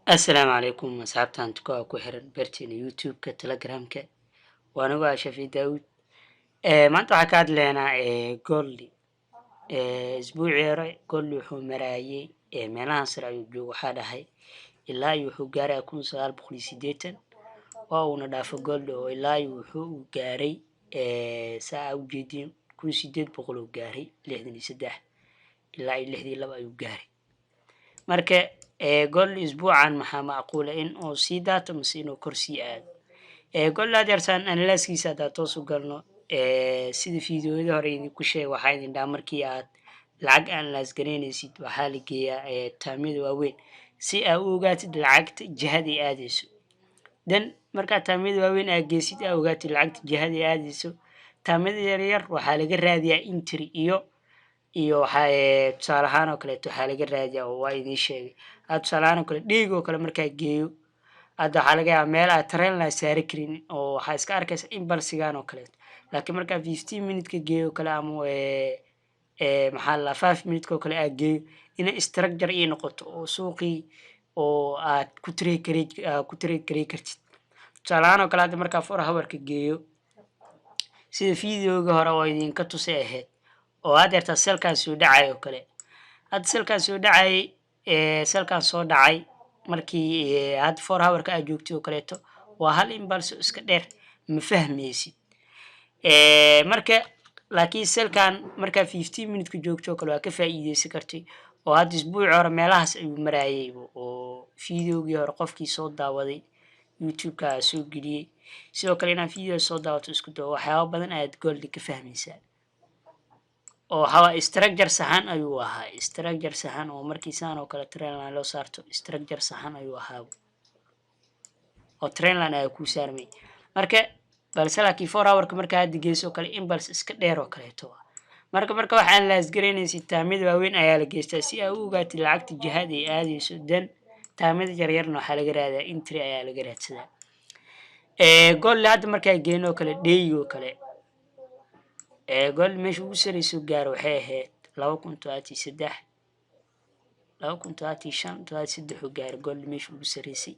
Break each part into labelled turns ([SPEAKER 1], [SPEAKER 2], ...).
[SPEAKER 1] السلام عليكم أصحابتان تكوا كحرن برتين يوتيوب كتلجرام ك وأنا واشفي داود ما أنتوا حكاد لنا قولي أسبوع رأي قولي حو مرايي ملان سرع يجو حدا هاي إلا يوحو جاري أكون سؤال بخلي سيديتن أو ندافع قولي إلا يوحو جاري ساعة وجدين كون سيديت بقولو جاري لحدني سدح إلا لحدي لبا يجاري marka gol isbuucan maxaa macquula in uu sii daato mise inuu kor sii aado gol aad yartaan analyskiisa haddaa toos u galno sida fiidiyoyada hore idinku sheeg waxaa idin dhaa markii aad lacag analyse garaynaysid waxaa la geeyaa taamyada waaweyn si aa u ogaatid lacagta jihaday aadayso dan markaa taamyada waaweyn aa geysid aa ogaatid lacagta jihaday aadayso taamyada yaryar waxaa laga raadiyaa intri iyo waxaa tusaale ahaan oo kaleeto waxaa laga raadiyaa oo waa idiin sheegay tusaale ahaan oo kale dhiig oo kale markaa geeyo hadda waxaa laga yaabaa meel aad train laa saari karin oo waxaa iska arkaysa impulsigan oo kaleeto laakiin markaa 15 minute geeyo kale ama maxaa la 5 minute oo kale aa geeyo inay structure ii noqoto oo suuqii oo aad ku trade garay kartid tusaale ahaan oo kale hadda markaa 4 hour-ka geeyo sida fiidiyowga hore oo idinka tusay ahayd oo aad yartaa selkaan soo dhacay oo kale hadda selkaan soo dhacay selkaan soo dhacay markii hadda 4 hour-ka aad joogtay oo kaleeto waa hal impulse iska dheer ma fahmaysid marka laakiin selkaan markaa 15 minute-ka joogto oo kale waa ka faa'iideysan kartay oo hadda isbuuci hore meelahaas ayuu maraayay oo fiidiyowgii hore qofkii soo daawaday youtube-ka soo geliyey sidoo kale inaad fiidiyowga soo daawato isku dayo waxyaabo badan ayaad goldi ka fahmaysaa oo hawa structure sahan ayuu ahaa structure sahan oo markii saan oo kale trainline loo saarto structure sahan ayuu ahaa oo trainline ay ku saarmay marka balse laakiin 4 hour-ka markaa aad geyso kale impulse iska dheer oo kaleeto marka waxaan la isgareynaysid taamida waaweyn ayaa la geystaa si ay u ogaatid lacagta jihad ay aadayso dan taamida yaryarna waxaa laga raadaa entry ayaa laga raadsadaa gool hadda markaa geeno kale dheeyo kale gol meesha ugu sareyso gaar waxay ahayd 2023 2025 gaar gol meesha ugu sareysay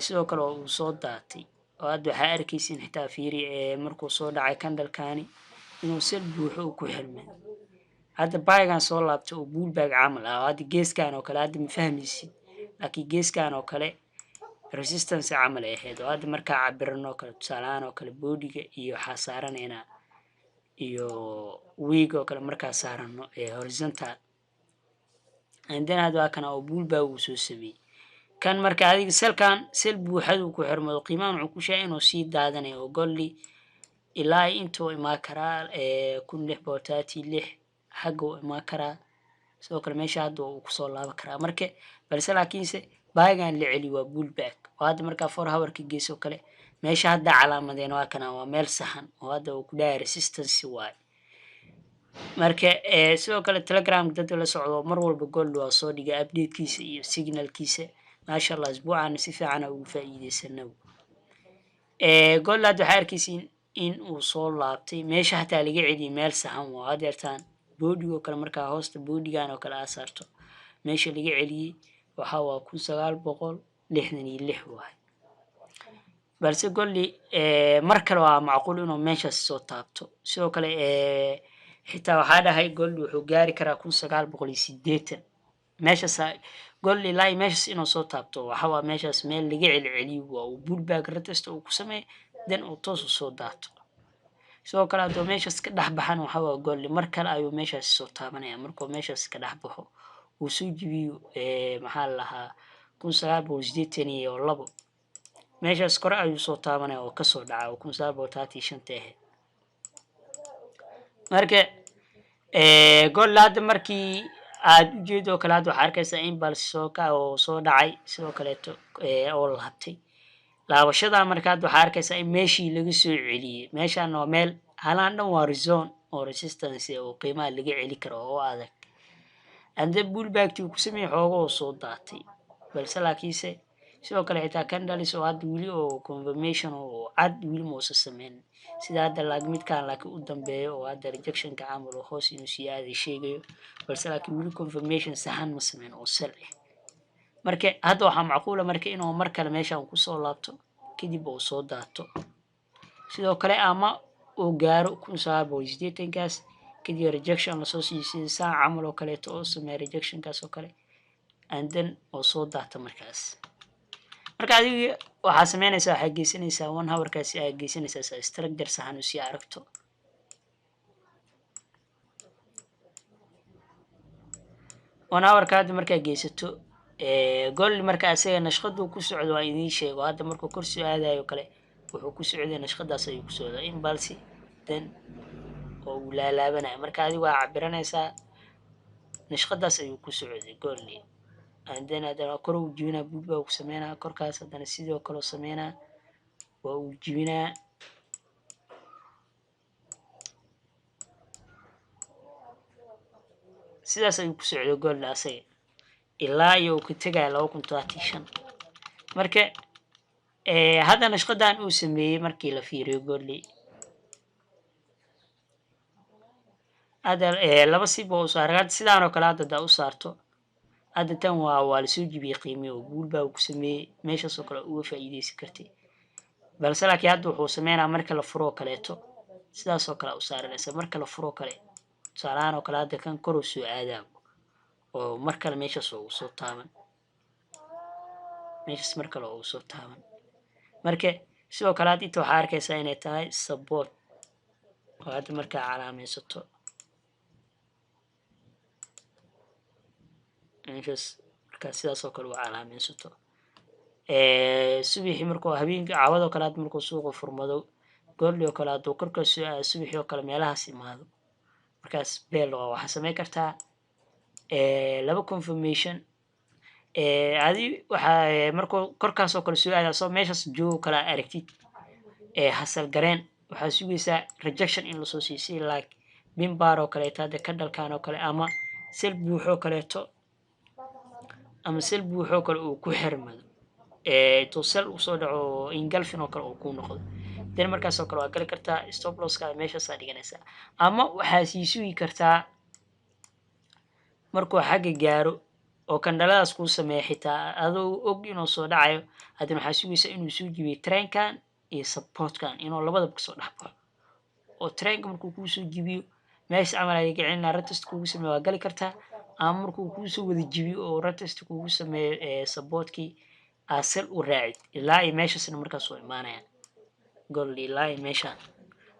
[SPEAKER 1] sidoo kale uu soo daatay oo hadda waxaa arkaysin xitaa fiiri markuu soo dhacay kandalkaani inuu sel buuxo ku xirmay hadda baygan soo laabtay oo bullback camal ah hadda geeskan oo kale hadda ma fahmaysid laakiin geeskan oo kale resistance camal ahayd oo hadda markaa cabirano kale tusaalaan oo kale boodiga iyo waxa saaranayna iyo week oo kale markaa saarano horizontal and then hadda kana oo bullback uu soo sameeyay kan marka adiga selkan sel buuxadu ku xirmado qiimaha wuxuu ku sheegay inuu sii daadanayo oo golli ilaa intuu imaa karaa 1636 xagga uu imaa karaa sidoo kale meesha hadda uu ku soo laaban karaa marka balse laakiinse baygan la celi waa bullback oo hadda markaa 4 hour-ka geeso kale meesha hadda calaamadeen waa kana waa meel saxan oo hadda uu ku dhahay resistance waay marka sidoo kale telegram dad la socdo mar walba gold waa soo dhigay update-kiisa iyo signal-kiisa maasha Allah isbuucan si fiican ugu faa'iideysanayo gold hadda waxaa arkaysin in uu soo laabtay meesha hataa laga celiyay meel saxan waa had yartaan boodigo kale markaa hoosta boodigan oo kale aa saarto meesha laga celiyay waxa waa 1966 waay balse golli mar kale waa macquul inuu meeshaas soo taabto sidoo kale xitaa waxaa dhahay golli wuxuu gaari karaa 1980 meeshaas golli ilaa meeshaas inuu soo taabto waxa waa meeshaas meel laga celceliyo waa uu bullback retest uu ku sameeyay dan uu toos u soo daato sidoo kale haduu meeshaas ka dhex baxan waxa waa golli mar kale ayuu meeshaas soo taabanaya markuu meeshaas ka dhex baxo uu soo jibiyo maxaa la lahaa 1982 meeshaas kore ayuu soo taabanaya oo ka soo dhacay 1935 ahayd marka gool hadda markii aad u jeedo kale hadda waxaa arkaysaa impulse soo dhacay sidoo kaleeto oo laabtay laabashada markaa hadda waxaa arkaysaa in meeshii laga soo celiyay meeshaan waa meel halaan dhan waa zone oo resistance oo qiimaha laga celi karo oo adag ande bullback-tii uu ku sameeyay xoogo oo soo daatay balse laakiinse sidoo kale xitaa candles oo hadda wili oo confirmation oo cad wili muusa sameyn sida hadda midkaan laakiin u dambeeyo oo hadda rejection-ka camal oo hoos inuu sii aaday sheegayo balse laakiin wili confirmation sahan ma sameyn oo sell marka hadda waxaa macquula marka inuu mar kale meeshaan kusoo laabto kadib uu soo daato sidoo kale ama uu gaaro 1980kaas kadib rejection lasoo siiyay saa camal oo kaleeto oo sameeya rejectionkaas oo kale and then oo soo daata markaas marka adiga waxaa sameynaysaa waxaa geysanaysaa 1 hourkaasi ayaa geysanaysaa structure sahan u sii aragto 1 hourka hadda markaa geysato gool marka asaga nashqadu ku socdo waa idin sheego hadda markuu kursi aadayo kale wuxuu ku socday nashqadaas ayuu ku socdaa in balsi then oo uu laalaabanayo marka adiga waa cabiranaysaa nashqadaas ayuu ku socday goolni and then hadana kor uu jibinaa buud baa ku sameynaa korkaas hadana sidoo kale sameynaa waa uu jibinaa sidaas ayuu ku socday goolna asaga ilaa iyo uu ka tagay 2035 marka hadda nashqadan uu sameeyay markii la fiiriyo goolni هذا لبا سيب oo saarad sidaan oo kale hadda u saarto hadda tan waa la soo jibiyay qiimo oo guul baa ku sameeyay meesha soo kale uga faa'iideysan kartay balse laakiin hadda wuxuu sameeynaa marka la furo kaleeto sidaas oo kale u saaranaysa marka la furo kale saaraan oo kale hadda kan kor u soo aadaa oo marka meesha soo taaban meesha marka uu soo taaban marka sidoo kale hadda inta waxaa arkaysaa inay tahay support oo hadda marka calaamaysato meeshas marka sidaas oo kale waa calaamaysato subaxii markuu habeenkii caawado kale hadda markuu suuqa furmado gooldi oo kale haduu korkaas subaxii oo kale meelahaas imaado markaas beel waxa sameey kartaa laba confirmation adi waxa markuu korkaas oo kale soo aado soo meeshas joogo kala aragtid hasal gareen waxa sugaysaa rejection in la soo siiyay like bimbar oo kale taada ka dhalkaan oo kale ama sel buuxo kaleeto ama sel buuxo kale uu ku xirmado to sel uu soo dhaco engulfing oo kale uu ku noqdo dan markaas oo kale waa gali kartaa stop loss ka meesha saa dhiganaysaa ama waxa sii sugi kartaa markuu xagga gaaro oo kandaladaas ku sameeyo xitaa adoo og inuu soo dhacayo hadana waxa sugaysaa inuu soo jibiyo trainkan iyo supportkan inuu labadaba ka soo dhaxbo oo trainka markuu ku soo jibiyo meesha amal ay gacinaa retest kugu sameeyo waa gali kartaa ama markuu ku soo wada jibiyo oo retest kugu sameeyo supportkii asal u raacid ilaa ay meeshasna markaas soo imaanayaan gool ilaa ay meesha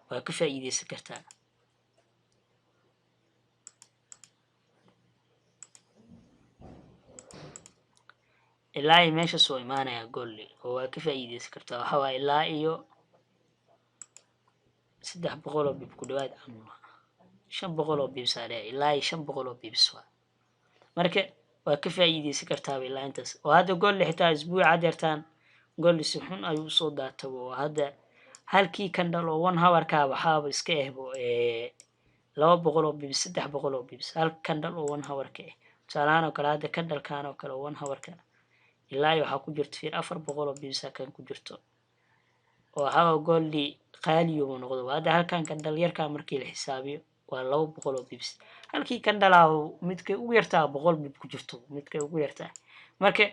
[SPEAKER 1] waa ka faa'iideysan kartaa ilaa ay meesha soo imaanaya goolli oo waa ka faa'iideysan kartaa waxa waa ilaa iyo 300 oo bib ku dhawaad ama 500 oo bib saaraya ilaa iyo 500 oo bibs waa marka waa ka faa'iideysan kartaa ilaa intaas oo hadda goolli xitaa isbuuca deertaan goolli si xun ayuu soo daatay oo hadda halkii kandal oo 1 hour ka waxaaba iska ehbo 200 oo bibs 300 oo bibs hal kandal oo 1 hour ka salaano kala hadda kandalkaan oo kale 1 hour ka ilaa iyo waxa ku jirto 400 oo bibs kan ku jirto oo waxa gooldi qaaliyo noqdo hadda halkan kandal yarka markii la xisaabiyo waa 200 oo bibs halkii kandalaahu midka ugu yartaa 100 bib ku jirto midka ugu yartaa marka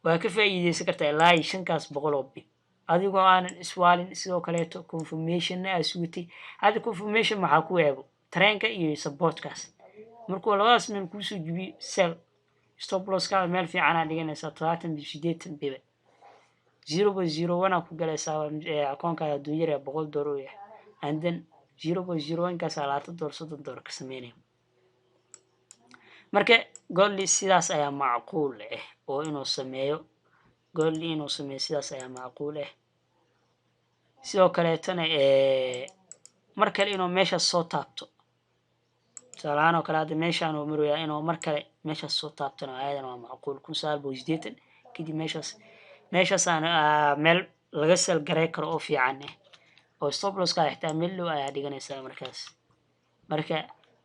[SPEAKER 1] waa ka faa'iideysan kartaa ilaa 500 oo bib adigoo aanan iswaalin sidoo kaleeto confirmation ay suutay hadda confirmation maxaa ku eebo trainka iyo supportkaas markuu labadaas meel ku soo jibiyo sell stop loss ka meel fiican aan dhiganaysaa 38 bib 0.01 ku galaysaa akoonka aduu yar $100 yahay and then 0.01 ka $30 ka sameeyay marka goolli sidaas ayaa macquul ah oo inuu sameeyo goolli inuu sameeyo sidaas ayaa macquul ah sidoo kale tan marka inuu meesha soo taabto salaano kala hadda meeshaan oo maraya inuu mar kale meesha soo taabtana ayadana waa macquul 1980 kadib meeshaas aan meel laga sal garay karo oo fiican oo stop loss ka xitaa meel loo ayaa dhiganaysaa markaas marka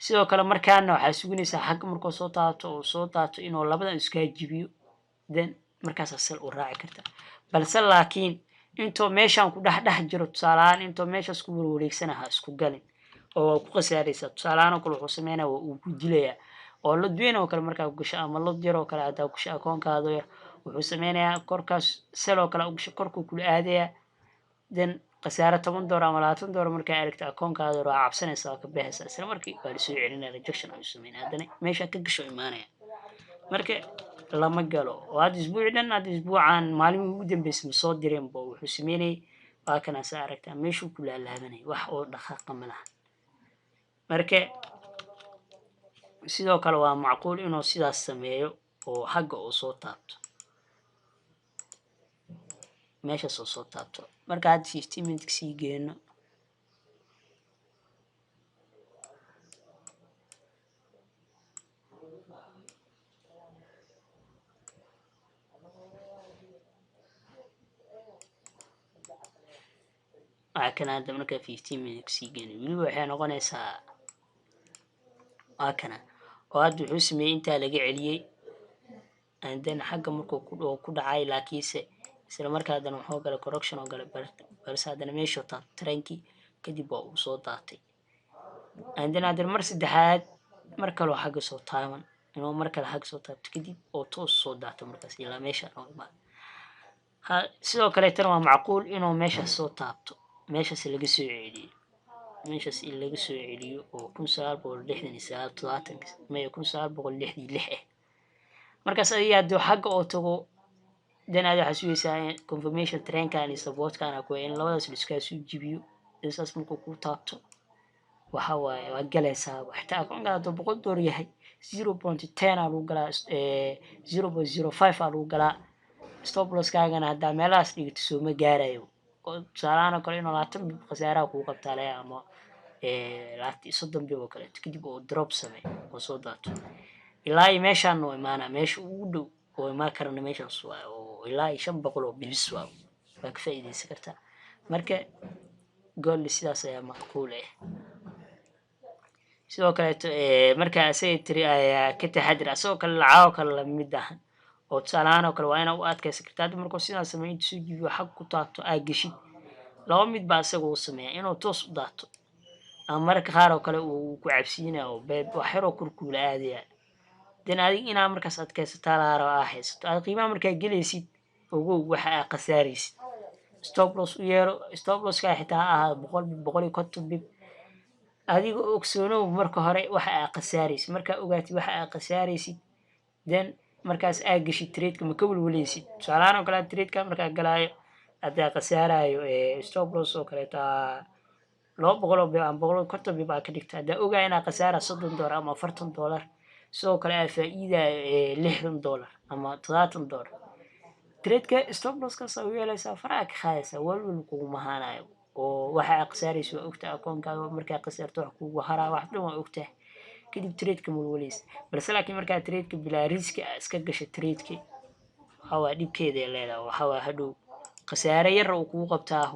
[SPEAKER 1] sidoo kale markaana waxa suginaysaa xaq markuu soo taabto inuu labadan iska jibiyo then markaas asal u raaci karta balse laakiin intuu meeshaan ku dhax jiro tusaalaan intuu meeshaas ku wareegsanaha isku galin oo ku qasaaraysa tusaalaan kale wuxuu sameeynaa uu ku dilayaa oo la duween oo kale markaa ku gasho ama la jiro kale aad ku gasho akoonkaada wuxuu sameynayaa korkaas seloo kale ugasho korkuu kula aadayaa then khasaare $10 ama $20 markaa aragta akoonkaada waa cabsanaysaa waa ka baxaysaa isla markii waa lasoo celinaya rejection ayuu sameynaya haddana meesha ka gasho imaanaya marka lama galo oo hadda isbuuci dhan hadda isbuucan maalimii ugu dambeysay ma soo direenba wuxuu sameynayay waa kana saa aragtaa meeshuu ku laalaabanay wax oo dhaqaaqa ma laha marka sidoo kale waa macquul inuu sidaas sameeyo oo xagga uu soo taabto meeshaas oo soo taabto marka hadda 15 minutes sii geeno kana hadda marka 15 minutes sii geeno weliba waxay noqonaysaa kana oo hadda wuxuu sameeyey intaa laga celiyey and then xagga markuu ku dhacay laakiinse isla markaa haddana wuxuu galay correction oo galay balse haddana meeshuu taabto tareenkii kadib waa uu soo daatay and then haddana mar saddexaad mar kaloo xagga soo taaban inuu mar kale xagga soo taabto kadib oo toos soo daato markaas ilaa meesha oo imaan sidoo kale tan waa macquul inuu meeshaas soo taabto meeshaas laga soo celiyo meeshaas in laga soo celiyo oo 1966 markaas adiga hadduu xagga oo tago dan aad waxaa sugaysaa confirmation trainkan iyo supportkan ku in labadaas la iska soo jibiyo isaas markuu ku taabto waxa waaye waa galaysaa xitaa akoonka hadduu $100 yahay 0.10 aa lagu galaa 0.05 aa lagu galaa stop loss kaagana haddaa meelahaas dhigto soo ma gaarayo tusaalahaan kale inuu 20 bib khasaaraha kugu qabtaa laga ama 30 bib oo kale kadib oo drop samey oo soo daato ilaa meeshaan oo imaana meesha ugu dhow oo ma karana meeshaas waa oo ilaa 500 oo bibis waa ka faa'iideysan kartaa marka gool sidaas ayaa macquul ah sidoo kale marka asay tiri ayaa ka taxadir asoo kale lacag kale la mid ah oo tusaalahaan kale waa inaad u adkaysan kartaa markuu sidaas sameeyay soo jibiyo xaq ku taabto aa gashid laba mid baa asagoo sameeyaa inuu toos u daato ama marka qaar oo kale uu ku cabsiinayo wax yar oo kurkuula aadaya dan adig inaa markaas adkaysataa la rabo haysato aad qiimaha markaa gelaysid ogow waxa aad khasaaraysid stop loss u yeelo stop loss ka xitaa ah 150 bib adiga ogsoonow marka hore waxa aad khasaaraysid marka ogaatid waxa aad khasaaraysid then markaas aad gashid trade ma ka walwaleysid tusaalahaan kale trade-ka markaa galaayo hadda khasaarayo stop loss oo kale taa $200 bib ama $150 bib ka dhigta hadda ogaa inaa khasaara $30 ama $40 sidoo kale aad faa'iidayo $60 ama $70 trade-ka stop loss ka soo yeelaysaa faraha ka qaadaysaa walwal kugu mahaanayo oo waxa aad khasaarayso ogtaa akoonkaaga markaa khasaarto wax kugu haraa wax dhan waa ogtaa kadib trade-ka walwaleys balse laakiin markaa trade-ka bilaa risk iska gasho trade-ka waxa dhibkeeda leedahay waxa hadhow khasaare yar oo kugu qabtaa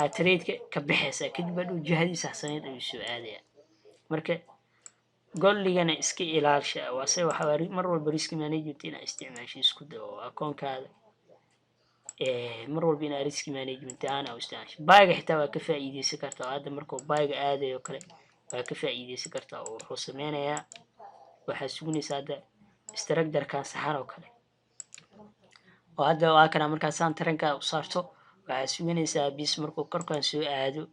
[SPEAKER 1] aad trade-ka ka bixaysa kadib hadhow jihadiisa saxsaneed ayuu soo aadaya marka golligana iska ilaalisha waase waxa mar walba risk management ina isticmaasho isku dawo akoonkaada mar walba ina risk management aan u isticmaasho baaga xitaa waa ka faa'iideysan kartaa hadda markuu baaga aadayo kale waa ka faa'iideysan kartaa oo wuxuu sameynayaa waxa sugnaysaa hadda structure-kan saxan oo kale oo hadda waa kana markaa saan taranka u saarto waxa sugnaysaa bis markuu korkan soo aado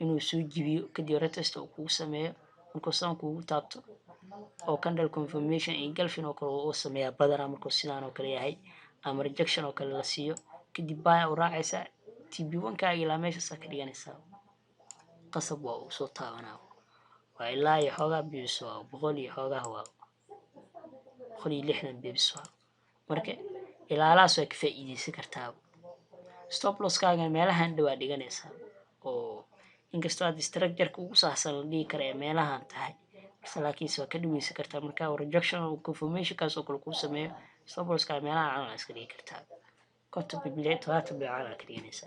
[SPEAKER 1] inuu soo jibiyo kadib retest uu kugu sameeyo markuu saan kugu taabto oo candle confirmation iyo galfin oo kale uu sameeyaa badana markuu sidaan oo kale yahay ama rejection oo kale la siiyo kadib baa u raacaysa TB1 ka ilaa meesha ka dhiganaysa qasab waa uu soo taabanaa waa ilaa iyo xoogaa bibis waa 100 iyo xoogaa waa 160 bibis waa marka ilaalaas way ka faa'iideysan kartaa stop loss kaaga meelahan dhawaa dhiganaysa oo inkastoo aad structure-ka ugu saxsan la dhigi karo meelahan tahay laakiin soo ka dhaweysan kartaa marka rejection oo confirmation kaas oo kale ku sameeyo stop loss kaaga meelahan aan iska dhigi kartaa konton bibleet waa tabiicana ka dhiganaysa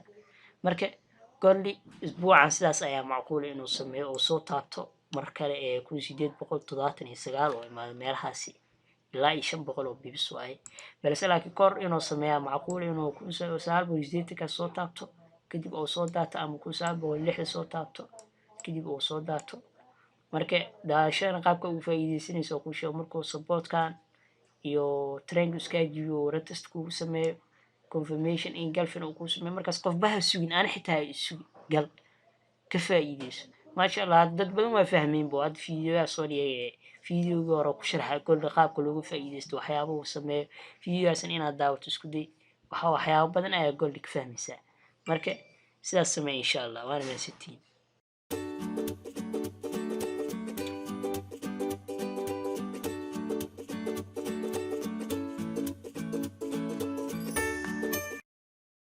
[SPEAKER 1] marka golli isbuucan sidaas ayaa macquul inuu sameeyo oo soo taabto mar kale 1879 oo imaado meelahaasi ilaa 500 oo bibis waay balse laakiin kor inuu sameeyaa macquul inuu 1980 ka soo taabto kadib oo soo daato ama 1960 soo taabto kadib oo soo daato marka daashana qaabka uu faa'iideysanayso ku sheego markuu supportkan iyo trainka iskaajiyo retest kugu sameeyo confirmation in galfin uu kuu sameeyo markaas qofbaha sugin ana xitaa isugi gal ka faa'iideyso maasha allah dad badan waa fahmeen bo had fiidiyoyaa soo dhigay fiidiyogii hore ku sharxa goolda qaabka loogu faa'iideysto waxyaaba uu sameeyo fiidiyogaasan inaad daawato isku day waxyaaba badan ayaa goolda ka fahmaysaa marka sidaas samee insha allah waana mahadsantihiin